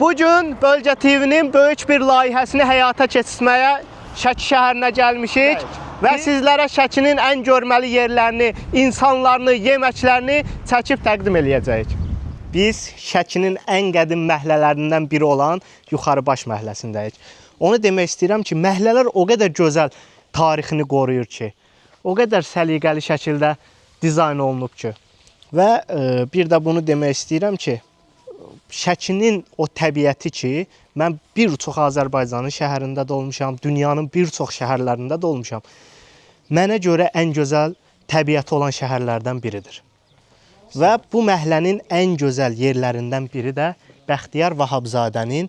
Bugün Bölgə TV-nin böyük bir layihəsini həyata keçirməyə Şəki şəhərinə gəlmişik və sizlərə Şəkinin ən görməli yerlərini, insanlarını, yeməklərini çəkib təqdim eləyəcəyik. Biz Şəkinin ən qədim məhlələrindən biri olan Yuxarıbaş məhləsindəyik. Onu demək istəyirəm ki, məhlələr o qədər gözəl tarixini qoruyur ki, o qədər səliqəli şəkildə dizayn olunub ki. Və bir də bunu demək istəyirəm ki, Şəkinin o təbiəti ki, mən bir çox Azərbaycanın şəhərində də olmuşam, dünyanın bir çox şəhərlərində də olmuşam. Mənə görə ən gözəl təbiəti olan şəhərlərdən biridir. Və bu məhlənin ən gözəl yerlərindən biri də Bəxtiyar Vahabzadənin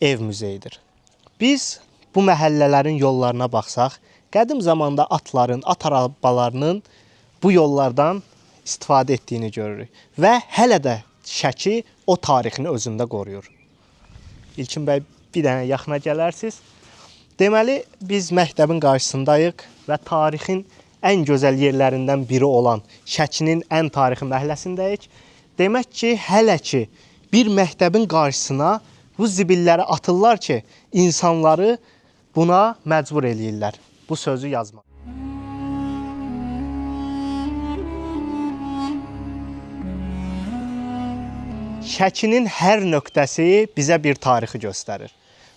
ev muzeyidir. Biz bu məhəllələrin yollarına baxsaq, qədim zamanda atların, at arabalarının bu yollardan istifadə etdiyini görürük. Və hələ də Şəki o tarixini özündə qoruyur. İlkin bəy, bir dənə yaxına gələrsiniz. Deməli, biz məktəbin qarşısındayıq və tarixin ən gözəl yerlərindən biri olan Şəkinin ən tarixi məhləsindəyik. Demək ki, hələ ki, bir məktəbin qarşısına bu zibilləri atırlar ki, insanları buna məcbur eləyirlər. Bu sözü yazmaq. Şəkinin hər nöqtəsi bizə bir tarixi göstərir.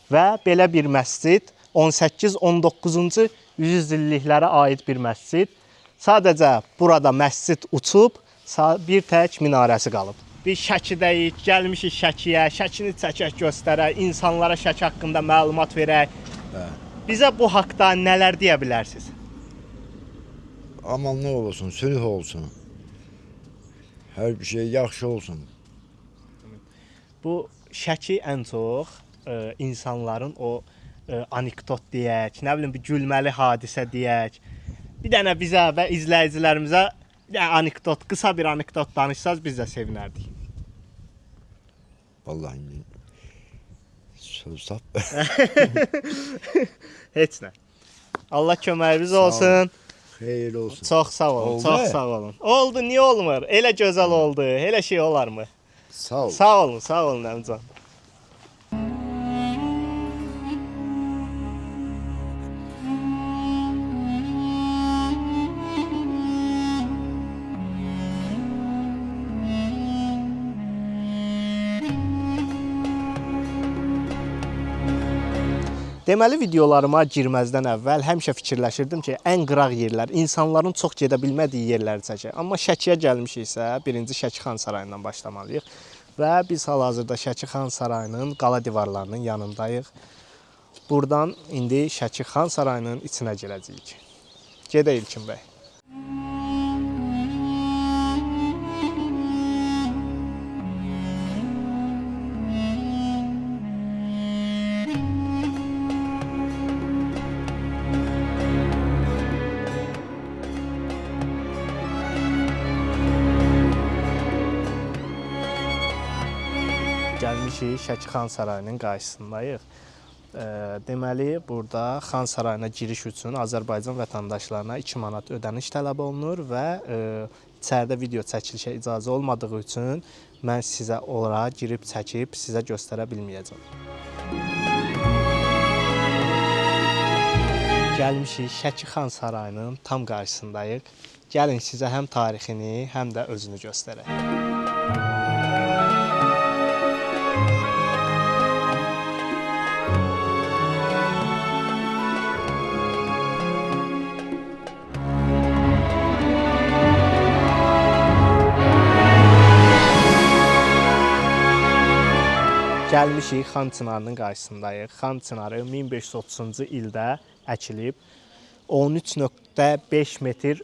Və belə bir məscid 18-19-cu yüzilliklərə aid bir məscid. Sadəcə burada məscid uçub, bir tək minarəsi qalıb. Biz Şəkidəyik, gəlmişik Şəkiyə, Şəkini çəkək göstərək, insanlara Şəki haqqında məlumat verək. Bizə bu haqda nələr deyə bilərsiniz? Aman nə olsun, sülh olsun. Hər bir şey yaxşı olsun. Bu Şəki ən çox insanların o anekdot deyək, nə bilim bir gülməli hadisə deyək. Bir dənə bizə və izləyicilərimizə anekdot, qısa bir anekdot danışsanız biz də sevinərdik. Vallahi söz tap. Heç nə. Allah köməyiniz olsun. Xeyir olsun. Çox sağ olun, oldu. çox sağ olun. Oldu, niyə olmur? Elə gözəl oldu, elə şey olarmı? Sağ ol. Sağ olun, sağ olun Əmcan. Deməli, videolarıma girməzdən əvvəl həmişə fikirləşirdim ki, ən qıraq yerlər, insanların çox gedə bilmədiyi yerləri çəkək. Amma Şəkiyə gəlmişiksə, birinci Şəki Xan Sarayından başlamalıyıq. Və biz hal-hazırda Şəki Xan Sarayının qala divarlarının yanındayıq. Buradan indi Şəki Xan Sarayının içinə girəcəyik. Gedək İlkin bəy. Gəlmişik Şəki Xan Sarayının qarşısındayıq. Deməli, burada Xan Sarayına giriş üçün Azərbaycan vətəndaşlarına 2 manat ödəniş tələb olunur və içəridə video çəkilişə icazə olmadığı üçün mən sizə ora girib çəkib sizə göstərə bilməyəcəm. Gəlmişik Şəki Xan Sarayının tam qarşısındayıq. Gəlin sizə həm tarixini, həm də özünü göstərək. Gəlmişik Xan Çınarının qarşısındayıq. Xan Çınarı 1530-cu ildə əkilib. 13.5 metr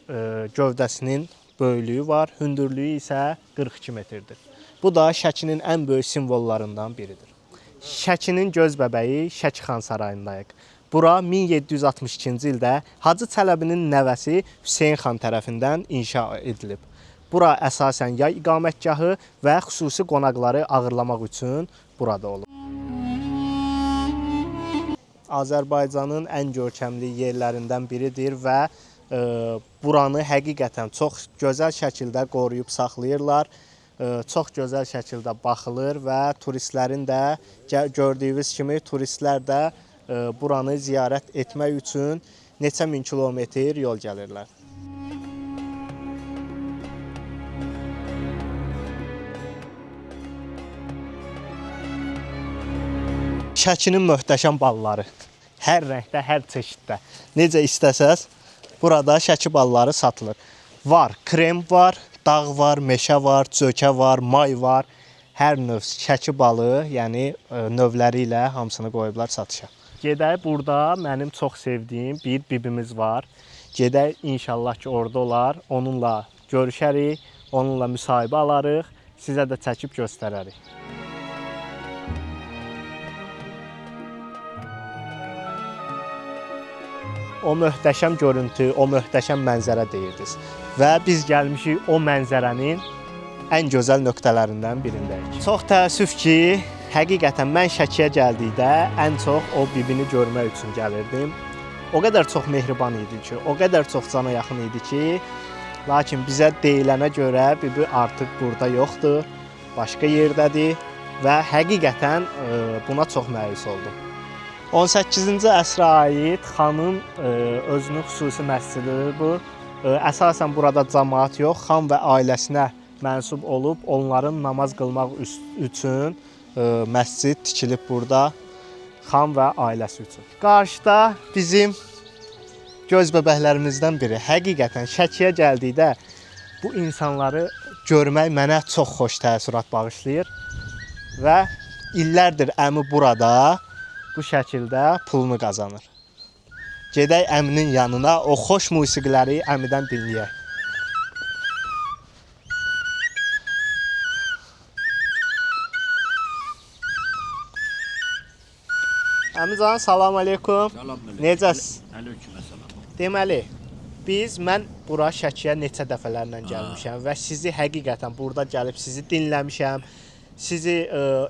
gövdəsinin böyüklüyü var, hündürlüyü isə 42 metrdir. Bu da Şəkinin ən böyük simvollarından biridir. Şəkinin göz bəbəyi Şəki Xan Sarayındayıq. Bura 1762-ci ildə Hacı Çələbinin nəvəsi Hüseyn xan tərəfindən inşa edilib. Bura əsasən yay iqamətgahı və xüsusi qonaqları ağırlamaq üçün burada olub. Azərbaycanın ən görkəmli yerlərindən biridir və buranı həqiqətən çox gözəl şəkildə qoruyub saxlayırlar çox gözəl şəkildə baxılır və turistlərin də gördüyünüz kimi turistlər də buranı ziyarət etmək üçün neçə min kilometr yol gəlirlər. Şəkinin möhtəşəm balları. Hər rəngdə, hər çeşiddə. Necə istəsəz, burada Şəki balları satılır. Var, krem var, dağ var, meşə var, cökə var, may var. Hər növ Şəki balı, yəni növləri ilə hamısını qoyublar satışa. Gedək, burada mənim çox sevdiyim bir bibimiz var. Gedək, inşallah ki, orada olar. Onunla görüşərik, onunla müsahibə alarıq, sizə də çəkib göstərərik. O möhtəşəm görüntü, o möhtəşəm mənzərə deyirdiniz. Və biz gəlmişik o mənzərənin ən gözəl nöqtələrindən birindəyik. Çox təəssüf ki, həqiqətən mən Şəkiyə gəldikdə ən çox o bibini görmək üçün gəlirdim. O qədər çox mehriban idi ki, o qədər çox cana yaxın idi ki, lakin bizə deyilənə görə bibi artıq burada yoxdur, başqa yerdədir və həqiqətən buna çox məyus oldum. 18-ci əsrə aid xanın özünün xüsusi məscididir bu. Əsasən burada cəmaət yox, xan və ailəsinə mənsub olub, onların namaz qılmaq üçün məscid tikilib burada xan və ailəsi üçün. Qarşıda bizim göz bəbəklərimizdən biri. Həqiqətən Şəkiyə gəldikdə bu insanları görmək mənə çox xoş təəssürat bağışlayır və illərdir əmi burada bu şəkildə pulunu qazanır. Gedək əminin yanına, o xoş musiqiləri əmidən dinləyək. Əmican, salam aleykum. Salam aleykum. Necəsiz? Aleyküm salam. Deməli, mən bura Şəkiyə neçə dəfələrlə gəlmişəm və sizi həqiqətən burada gəlib sizi dinləmişəm, sizi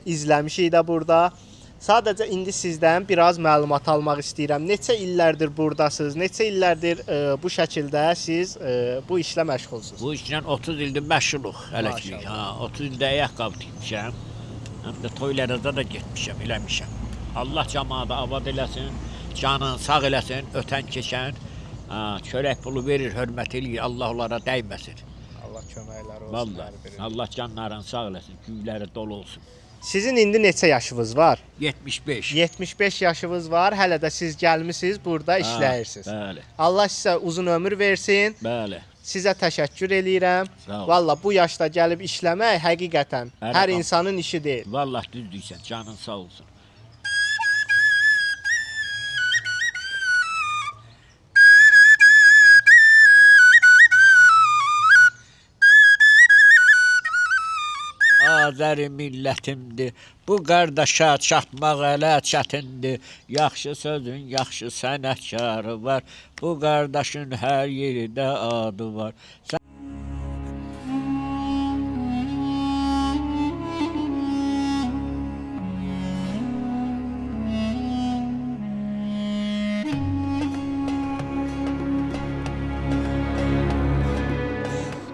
izləmişik də burada. Sadəcə indi sizdən biraz məlumat almaq istəyirəm. Neçə illərdir buradasınız? Neçə illərdir bu şəkildə siz bu işlə məşğulsunuz? Bu işlə 30 ildir məşğuluq hələ ki. 30 ildə ayaqqabı tikmişəm. Həm də toylarda da getmişəm, eləmişəm. Allah cəmaatı abad eləsin, canın sağ eləsin, ötən keçən çörək pulu verir, hörmət eləyir, Allah onlara dəyməsin. Allah köməkləri olsun. Vallahi, Allah canlarını sağ eləsin, güvləri dolu olsun. Sizin indi neçə yaşınız var? 75. 75 yaşınız var. Hələ də siz gəlmisiniz, burada işləyirsiniz. Bəli. Allah sizə uzun ömür versin. Bəli. Sizə təşəkkür eləyirəm. Sağ ol. Valla bu yaşda gəlib işləmək həqiqətən hər insanın işi deyil. Vallahi düz deyirsən, canın sağ olsun. Azəri millətimdir, bu qardaşa çatmaq elə çətindir. Yaxşı sözün, yaxşı sənətkarı var, bu qardaşın hər yerdə adı var.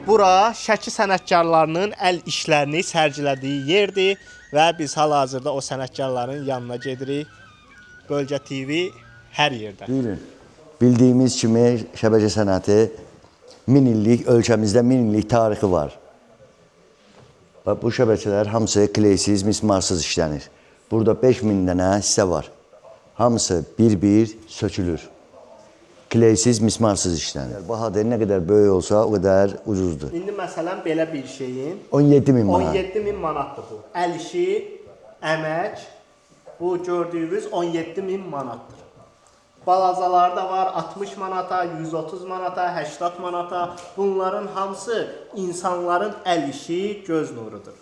Bura Şəki sənətkarlarının əl işlərini sərgilədiyi yerdir və biz hal-hazırda o sənətkarların yanına gedirik. Bölgə TV hər yerdə. Buyurun. Bildiyimiz kimi şəbəkə sənəti 1000 illik, ölkəmizdə 1000 illik tarixi var. Və bu şəbəkələr hamısı kleysiz, mismarsız işlənir. Burada 5000 dənə hissə var. Hamısı bir-bir sökülür. Kleysiz, mismarsız işlənir. Bahadır nə qədər böyük olsa, o qədər ucuzdur. İndi məsələn belə bir şeyin 17.000 manat. 17.000 manatdır bu. Əl işi, əmək, bu gördüyünüz 17.000 manatdır. Balacalar da var 60 manata, 130 manata, 80 manata. Bunların hamısı insanların əl işi, göz nurudur.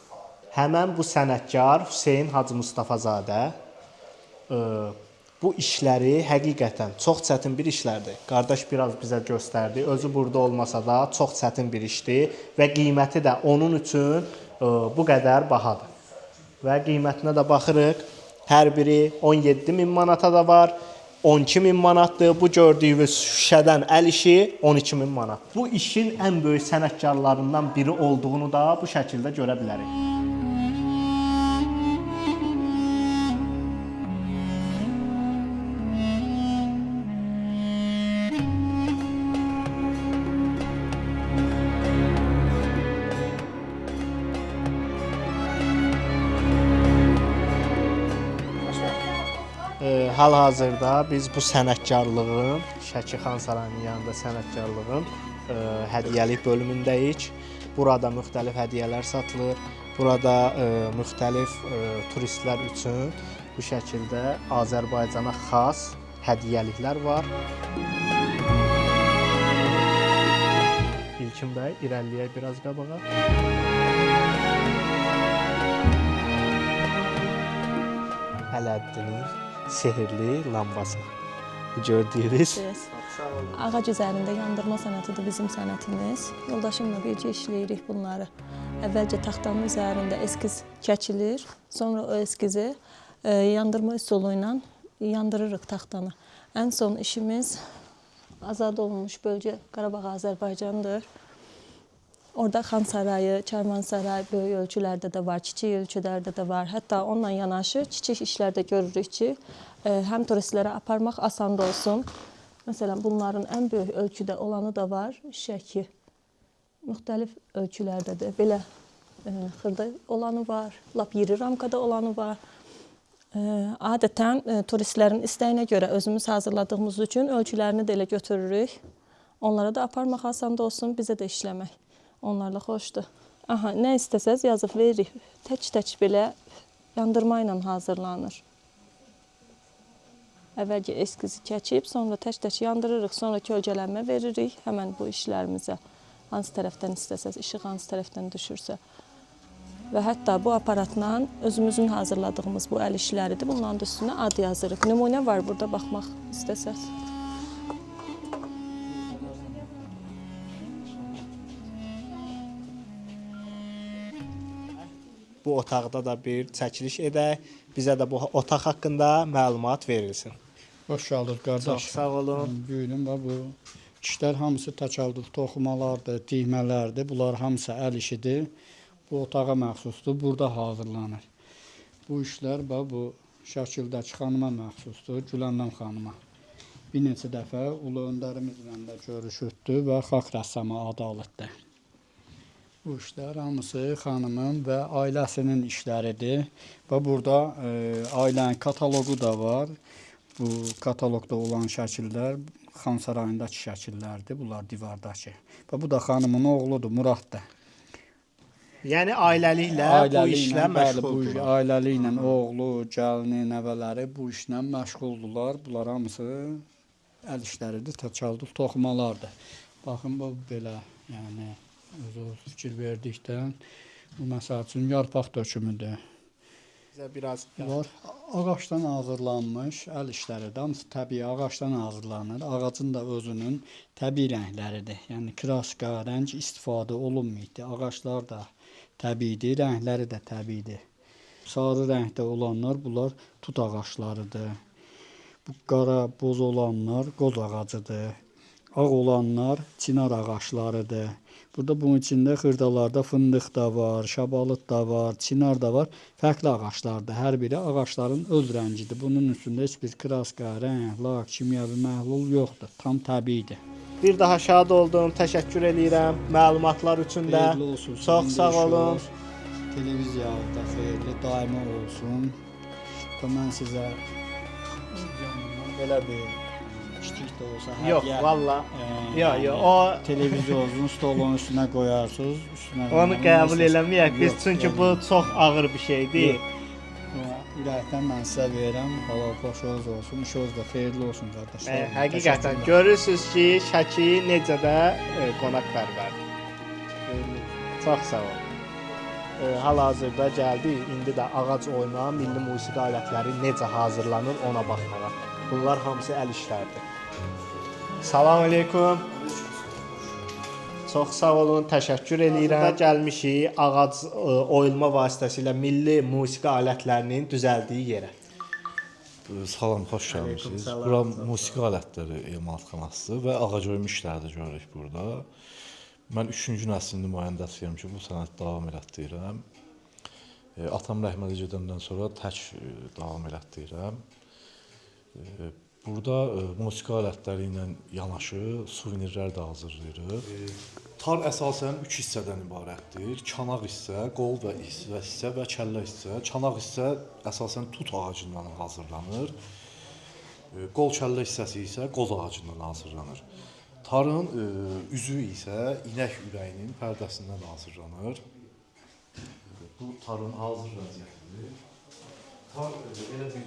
Həmən bu sənətkar Hüseyn Hacı Mustafazadə bu işləri həqiqətən çox çətin bir işlərdir. Qardaş biraz bizə göstərdi. Özü burada olmasa da çox çətin bir işdir və qiyməti də onun üçün bu qədər bahadır. Və qiymətinə də baxırıq. Hər biri 17.000 manata da var, 12.000 manatdır. Bu gördüyünüz şüşədən əl işi 12.000 manat. Bu işin ən böyük sənətkarlarından biri olduğunu da bu şəkildə görə bilərik. Hal-hazırda biz bu sənətkarlığın, Şəki Xan Sarayının yanında sənətkarlığın hədiyyəlik bölümündəyik. Burada müxtəlif hədiyyələr satılır. Burada müxtəlif turistlər üçün bu şəkildə Azərbaycana xas hədiyyəliklər var. İlkin bəy, irəliləyək biraz qabağa. Ələddinin sehirli lambası. Gördüyünüz. Ağac üzərində yandırma sənətidir bizim sənətimiz. Yoldaşımla bircə işləyirik bunları. Əvvəlcə taxtanın üzərində eskiz çəkilir. Sonra o eskizi yandırma üsulu ilə yandırırıq taxtanı. Ən son işimiz azad olunmuş bölgə Qarabağ Azərbaycandır. Orada Xan Sarayı, Karvan Sarayı böyük ölçülərdə də var, kiçik ölçülərdə də var. Hətta onunla yanaşı kiçik işlərdə görürük ki, həm turistlərə aparmaq asan olsun. Məsələn, bunların ən böyük ölçüdə olanı da var, Şəki. Müxtəlif ölçülərdədir. Belə xırda olanı var, lap iri ramkada olanı var. Adətən turistlərin istəyinə görə özümüz hazırladığımız üçün ölçülərini də elə götürürük. Onlara da aparmaq asan olsun, bizə də işləmək. Onlarla xoşdur. Aha, nə istəsəz yazıb veririk. Tək-tək belə yandırma ilə hazırlanır. Əvvəlcə eskizi çəkib, sonra tək-tək yandırırıq, sonra kölgələnmə veririk həmən bu işlərimizə. Hansı tərəfdən istəsəz, işıq hansı tərəfdən düşürsə. Və hətta bu aparatla özümüzün hazırladığımız bu əl işləridir. Bunların üstünə ad yazırıq. Nümunə var burada, baxmaq istəsəz. Bu otaqda da bir çəkiliş edək. Bizə də bu otaq haqqında məlumat verilsin. Hoş gəldiniz qardaş. Çox sağ olun. Buyurun və bu işlər hamısı təkəllüf toxumalardır, tiymələrdir. Bunlar hamısı əl işidir. Bu otağa məxsusdur. Burada hazırlanır. Bu işlər bu şəkildəki xanıma məxsusdur, Güləndam xanıma. Bir neçə dəfə ulu öndərimizlə də görüşürdü və xalq rəssamı adı alırdı. Bu işlər hamısı xanımın və ailəsinin işləridir. Və burada ailənin kataloqu da var. Bu kataloqda olan şəkillər Xan Sarayındakı şəkillərdir. Bunlar divardakı. Və bu da xanımın oğludur, Muraddır. Yəni ailəliklə bu işlə məşğuldur. Ailəliklə oğlu, gəlini, nəvələri bu işlə məşğuldurlar. Bunlar hamısı əl işləridir, təkəllüf toxumalardır. Baxın bu belə, yəni özü fikir verdikdən bu məsəl üçün yarpaq dökümüdür. Bizə biraz var. Ağacdan hazırlanmış əl işləridir. Hamısı təbii ağacdan hazırlanır. Ağacın da özünün təbii rəngləridir. Yəni kraska, rəng istifadə olunmayıb. Ağaclar da təbiidir, rəngləri də təbiidir. Sarı rəngdə olanlar bunlar tut ağaclarıdır. Bu qara, boz olanlar qoz ağacıdır. Ağ olanlar çinar ağaclarıdır. Burada bunun içində xırdalarda fındıq da var, şabalıt da var, çinar da var. Fərqli ağaclardır. Hər biri ağacların öz rəngidir. Bunun üstündə heç bir kraska, rəng, lak, kimyəvi məhlul yoxdur. Tam təbiidir. Bir daha şad oldum. Təşəkkür edirəm məlumatlar üçün də. Xeyirli olsun. Çox sağ olun. Televiziyada xeyirli daima olsun. Mən sizə belə bir kiçik də olsa hədiyyə. Yox, valla. Yox, o televizyonun stolunun üstünə qoyarsınız, üstünə. Onu qəbul eləməyək biz, çünki bu çox ağır bir şeydir. Ürəkdən mən sizə verirəm. Halal xoşunuz olsun, işiniz də xeyirli olsun qardaşlar. Həqiqətən görürsüz ki, Şəki necə də qonaqpərvərdir. Çox sağ olun. Hal-hazırda gəldik, indi də ağac oyma, milli musiqi alətləri necə hazırlanır ona baxmağa. Bunlar hamısı əl işləridir. Salam aleykum. Çox sağ olun, təşəkkür edirəm. Burada gəlmişik ağac oyulma vasitəsilə milli musiqi alətlərinin düzəldiyi yerə. Salam, xoş gəlmisiniz. Aleykümselam. Bura musiqi alətləri emalatxanasıdır və ağac oyma işləri də görürük burada. Mən 3-cü nəslin nümayəndəsiyəm ki, bu sənəti davam elətdirirəm. Atam rəhmətə gedəndən sonra tək davam elətdirirəm. Burada musiqi alətləri ilə yanaşı suvenirlər də hazırlayırıq. Tar əsasən 3 hissədən ibarətdir. Çanaq hissə, qol və hissə və kəllə hissə. Çanaq hissə əsasən tut ağacından hazırlanır. Qol kəllə hissəsi isə qoz ağacından hazırlanır. Tarın üzü isə inək ürəyinin pərdəsindən hazırlanır. Bu tarın hazır vəziyyətidir. Tar elə bir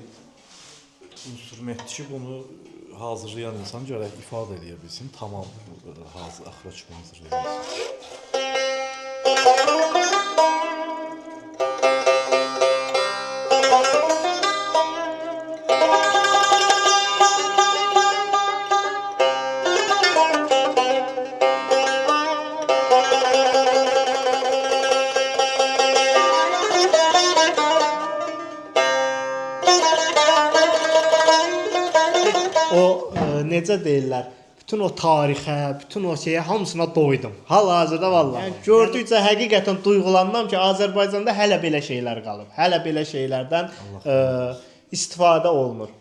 instrumentdir ki, bunu hazırlayan insan gərək ifadə edə bilsin, tamam hazır, axıra kimi hazırlaya bilsin. Necə deyirlər, bütün o tarixə, bütün o şeyə hamısına doydum. Hal-hazırda vallahi. Yəni gördükcə həqiqətən duyğulandım ki, Azərbaycanda hələ belə şeylər qalıb. Hələ belə şeylərdən istifadə olunur.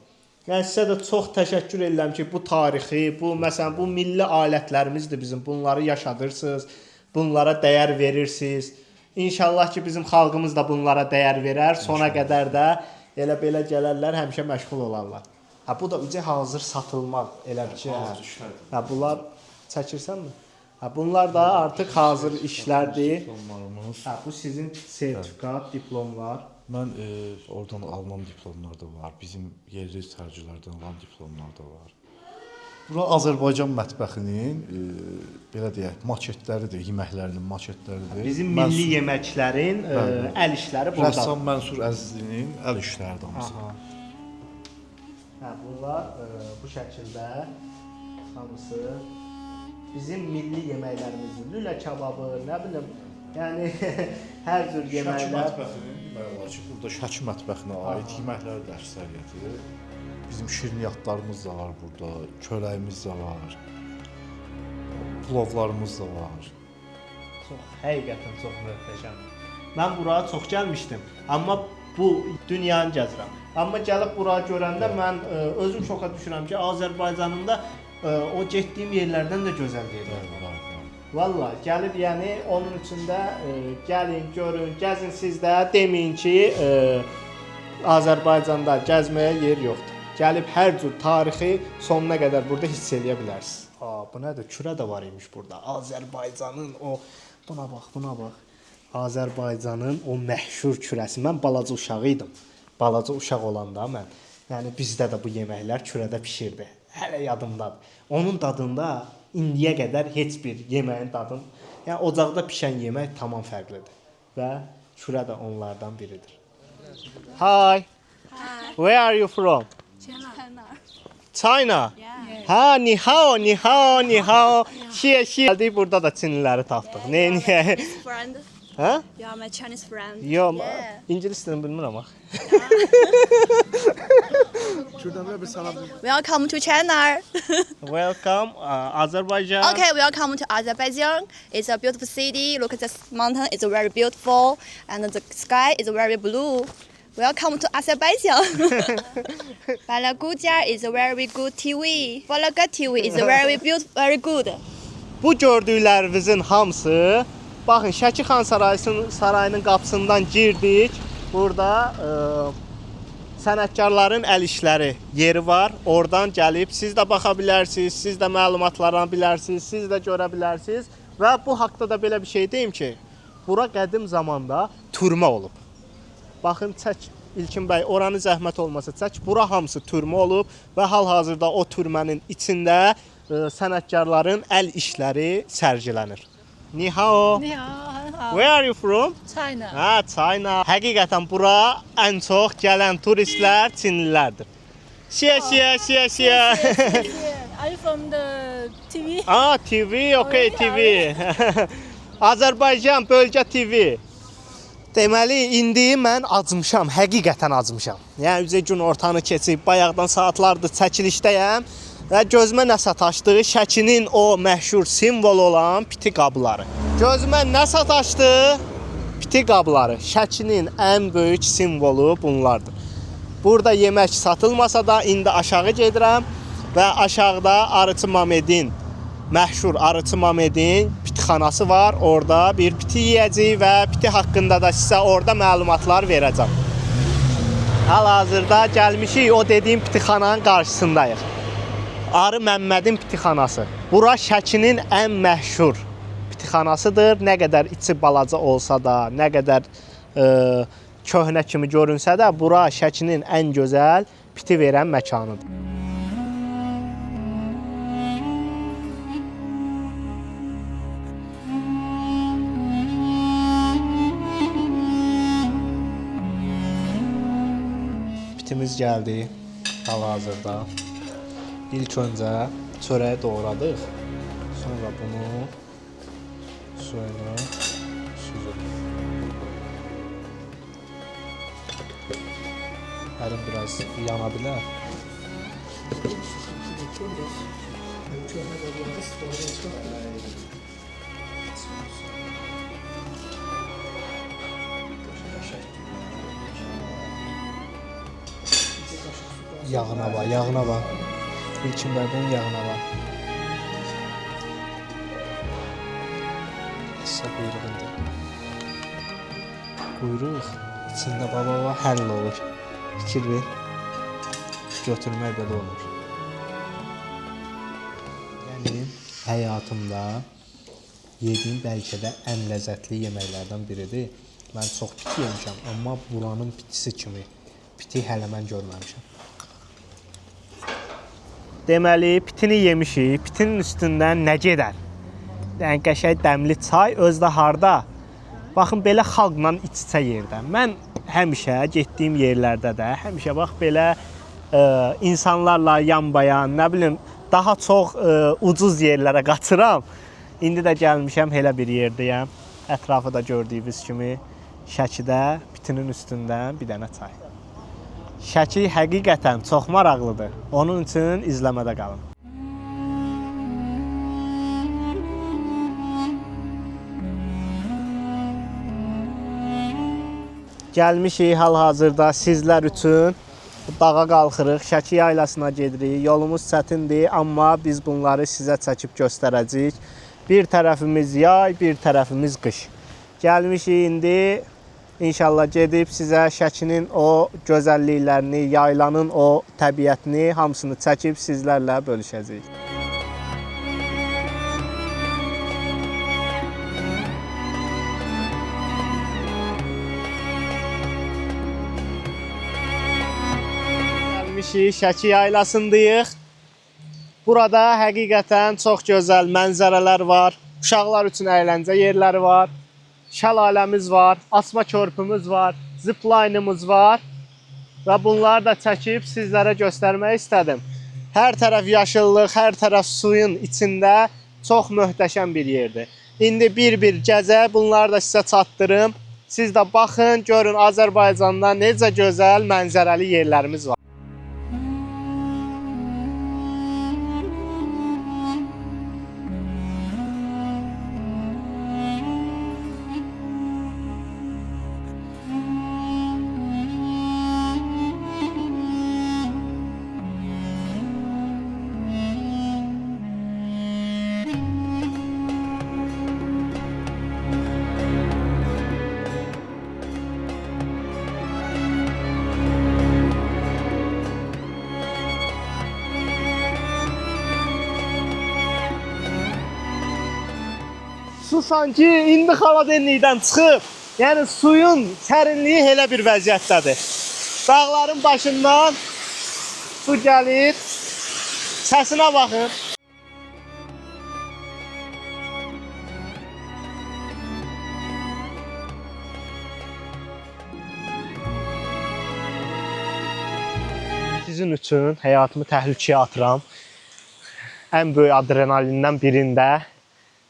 Yəni sizə də çox təşəkkür edirəm ki, bu tarixi, bu məsələn bu milli alətlərimizdir bizim. Bunları yaşadırsınız, bunlara dəyər verirsiniz. İnşallah ki, bizim xalqımız da bunlara dəyər verər. Sona qədər də elə belə gələrlər, həmişə məşğul olarlar. Ha bu da uca hazır satılmaq elə bir şey. Ha bunlar çəkirsənmi? Ha bunlar da artıq hazır işlərdir. Diplomlarımız. Ha bu sizin sertifikat, diplomlar. Mən oradan alınan diplomlar da var. Bizim yerli sərgilərdən alınan diplomlar da var. Bura Azərbaycan mətbəxinin belə deyək, maketləridir, yeməklərinin maketləridir. Bizim milli yeməklərin əl işləri burada. Rəssam Mənsur Əzizlinin əl işləridir hamısı. Hə, bunlar bu şəkildə hamısı bizim milli yeməklərimizdir. Lülə kababı, nə bilim, yəni hər cür yeməklər. Şəki mətbəxinin demək olar ki, burada Şəki mətbəxinə aid yeməklər də əksəriyyəti. Bizim şirniyyatlarımız da var burada, çörəyimiz də var, plovlarımız da var. Çox, həqiqətən çox möhtəşəmdir. Mən buraya çox gəlmişdim, amma bu dünyanı gəzirəm. Amma gəlib bura görəndə mən özüm şoka düşürəm ki, Azərbaycanın da o getdiyim yerlərdən də gözəl yerlər var. Vallahi gəlib yəni onun üçün də gəlin, görün, gəzin siz də, deməyin ki, Azərbaycanda gəzməyə yer yoxdur. Gəlib hər cür tarixi sonuna qədər burada hiss eləyə bilərsiniz. Bu nədir? Kürə də var imiş burada. Azərbaycanın o buna bax. Azərbaycanın o məşhur kürəsi. Mən balaca uşaq idim. Balaca uşaq olanda mən, yəni bizdə də bu yeməklər kürədə bişirdi. Hələ yadımdadır. Onun dadında indiyə qədər heç bir yeməyin dadın, yəni ocaqda bişən yemək tamam fərqlidir və kürə də onlardan biridir. Hi. Where are you from? China. Ha, ni hao, ni hao, ni hao. Geldik burada da Çinliləri tapdıq. Niyə? Friend. Hə? You are my Chinese friend. Yo, Yeah. İngilis dilini bilmirəm axı. Welcome to China. Welcome, Azerbaijan. Okay, welcome to Azerbaijan. It's a beautiful city. Look at this mountain. It's very beautiful, and the sky is very blue. Welcome to Azerbaijan. Balaguja is a very good TV. Balaga TV is very beautiful, very good. Bu gördüklərinizin hamısı, baxın Şəki Xan sarayının qapısından girdik. Burada sənətkarların əl işləri yeri var. Oradan gəlib siz də baxa bilərsiniz, siz də məlumatlardan bilərsiniz, siz də görə bilərsiniz. Və bu haqqda da belə bir şey deyim ki, bura qədim zamanda türmə olub. Baxın, çək İlkin bəy, oranı zəhmət olmasa çək. Bura hamısı türmə olub və hal-hazırda o türmənin içində sənətkarların əl işləri sərgilənir. Ni hao. Ni hao. Where are you from? China. Ha, China. Həqiqətən bura ən çox gələn turistlər Çinlilərdir. Xie. Are you from the TV? TV, okay, TV. Azərbaycan Bölgə TV. Deməli, indi mən acmışam, həqiqətən acmışam. Yəni, üzə gün ortanı keçib, bayaqdan saatlardır çəkilişdəyəm və gözümə nə sataşdı? Şəkinin o məşhur simvol olan piti qabları. Gözümə nə sataşdı? Piti qabları. Şəkinin ən böyük simvolu bunlardır. Burada yemək satılmasa da indi aşağı gedirəm və aşağıda Arıçı Mamedin, məşhur Arıçı Mamedin pitixanası var. Orada bir piti yeyəcəyik və piti haqqında da sizə orada məlumatlar verəcəm. Hal-hazırda gəlmişik o dediyim pitixananın qarşısındayıq. Arı Məmmədin pitixanası. Bura Şəkinin ən məşhur pitixanasıdır. Nə qədər içi balaca olsa da, nə qədər köhnə kimi görünsə də, bura Şəkinin ən gözəl piti verən məkanıdır. Pitimiz gəldi hal-hazırda. İlk öncə çörəyi doğradıq. Sonra bunu suyunu süzürük. Əlim biraz yana bilər. Yağına bax, yağına bax. İlkinlərdən yağına bax. Essa quyruğunda. Quyruq içində baba həll olur. Fikir ver. Götürmək belə olur. Yəni həyatımda yediyim bəlkə də ən ləzzətli yeməklərdən biridir. Mən çox piti yemişəm, amma buranın pitisi kimi piti hələ mən görməmişəm. Deməli, pitini yemişik. Pitinin üstündən nə gedər? Yəni qəşəng dəmli çay özdə harda? Baxın belə xalqla iç-içə yerdə. Mən həmişə getdiyim yerlərdə də həmişə bax belə insanlarla yan-bayan, nə bilim, daha çox ucuz yerlərə qaçıram. İndi də gəlmişəm elə bir yerdəyəm. Ətrafı da gördüyünüz kimi Şəkidə pitinin üstündən bir dənə çay. Şəki həqiqətən çox maraqlıdır. Onun üçün izləmədə qalın. Gəlmişik hal-hazırda sizlər üçün dağa qalxırıq, Şəki yaylasına gedirik. Yolumuz çətindir, amma biz bunları sizə çəkib göstərəcəyik. Bir tərəfimiz yay, bir tərəfimiz qış. Gəlmişik indi İnşallah gedib sizə Şəkinin o gözəlliklərini, yaylanın o təbiətini hamısını çəkib sizlərlə bölüşəcəyik. Gəlmişik Şəki yaylasındayıq. Burada həqiqətən çox gözəl mənzərələr var. Uşaqlar üçün əyləncə yerləri var. Şəlaləmiz var, asma körpümüz var, zipline'ımız var və bunları da çəkib sizlərə göstərmək istədim. Hər tərəf yaşıllıq, hər tərəf suyun içində çox möhtəşəm bir yerdir. İndi bir-bir gəzə bunları da sizə çatdırım. Siz də baxın, görün Azərbaycanda necə gözəl mənzərəli yerlərimiz var. Su sanki indi xaladenlikdən çıxıb. Yəni suyun sərinliyi elə bir vəziyyətdədir. Dağların başından su gəlir. Səsinə baxın. Sizin üçün həyatımı təhlükəyə atıram. Ən böyük adrenalindən birində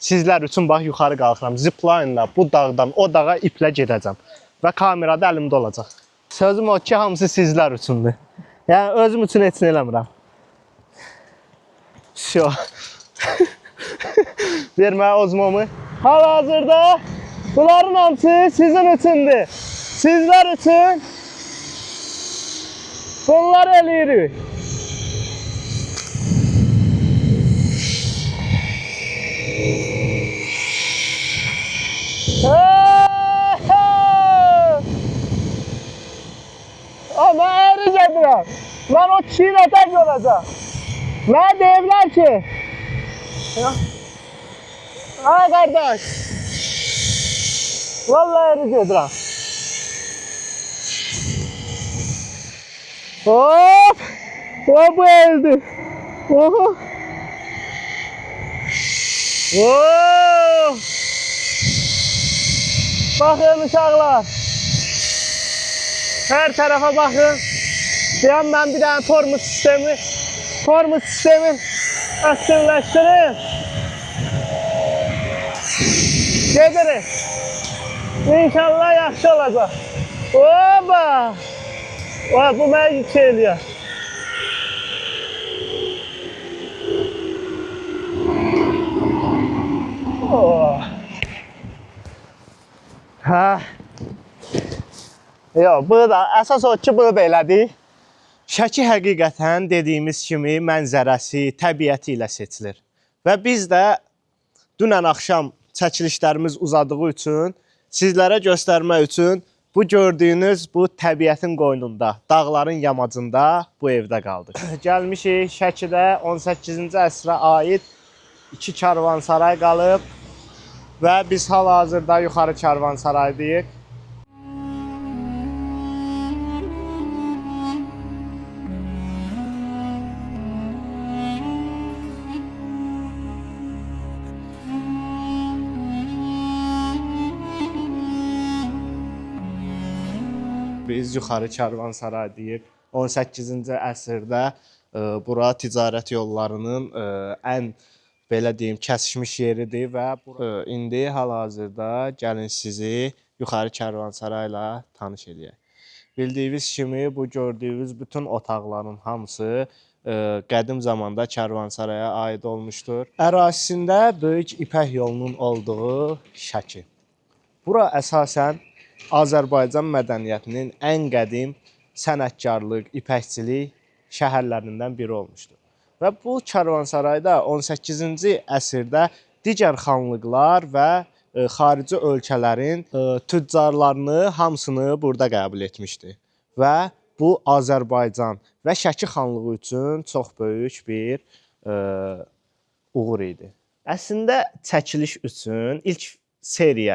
sizlər üçün bax yuxarı qalxıram. Zipline-la bu dağdan o dağa iplə gedəcəm. və kamera da əlimdə olacaq. Sözüm o ki, hamısı sizlər üçündür. Yəni özüm üçün heç nə eləmirəm. Şo. Vermə ozmomu. Hal-hazırda bunların hamısı sizin üçündür. Sizlər üçün bunları eləyirik. Ama ayrı gedirəm. Lan o kişiyi nətər olacaq? Mənə deyiblər ki, ay qardaş, vallahi ayrı gedirəm. Hop, o bu eldir. Oho. Oo. Bakın uşaqlar. Hər tərəfə baxın. Deyəm mən bir dənə tormuz sistemi əsirləşdirim. Gedirik. İnşallah yaxşı olacaq. Oba! Bu mənə yük eləyər. Hə. Yox, bu da əsas o ki, bu belədir. Şəki həqiqətən dediyimiz kimi mənzərəsi, təbiəti ilə seçilir. Və biz də dünən axşam çəkilişlərimiz uzadığı üçün, sizlərə göstərmək üçün bu gördüyünüz bu təbiətin qoynunda, dağların yamacında bu evdə qaldıq. Gəlmişik Şəkidə 18-ci əsrə aid 2 karvansaray qalıb və biz hal-hazırda yuxarı karvansaraydayıq. Biz yuxarı karvansaraydayıq. 18-ci əsrdə bura ticarət yollarının ən belə deyim kəsişmiş yeridir və indi hal-hazırda gəlin sizi yuxarı karvansarayla tanış edək. Bildiyiniz kimi bu gördüyünüz bütün otaqların hamısı qədim zamanda karvansaraya aid olmuşdur. Ərazisində böyük İpək yolunun olduğu Şəki. Bura əsasən Azərbaycan mədəniyyətinin ən qədim sənətkarlıq, ipəkçilik şəhərlərindən biri olmuşdur. Və bu karvansarayda 18-ci əsrdə digər xanlıqlar və xarici ölkələrin tüccarlarını hamısını burada qəbul etmişdi. Və bu Azərbaycan və Şəki xanlığı üçün çox böyük bir uğur idi. Əslində çəkiliş üçün,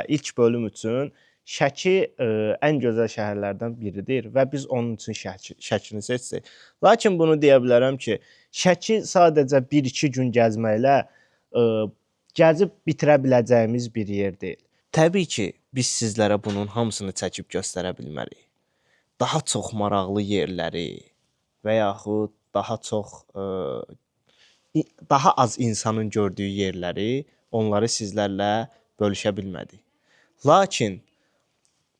ilk bölüm üçün Şəki ən gözəl şəhərlərdən biridir və biz onun üçün Şəkini seçdik. Lakin bunu deyə bilərəm ki, Şəki sadəcə 1-2 gün gəzməklə gəzib bitirə biləcəyimiz bir yer deyil. Təbii ki, biz sizlərə bunun hamısını çəkib göstərə bilmərik. Daha çox maraqlı yerləri və yaxud daha az insanın gördüyü yerləri, onları sizlərlə bölüşə bilmədik. Lakin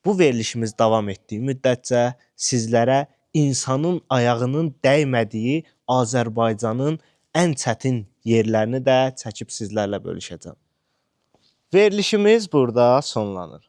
bu verilişimiz davam etdiyi müddətcə sizlərə insanın ayağının dəymədiyi Azərbaycanın ən çətin yerlərini də çəkib sizlərlə bölüşəcəm. Verilişimiz burada sonlanır.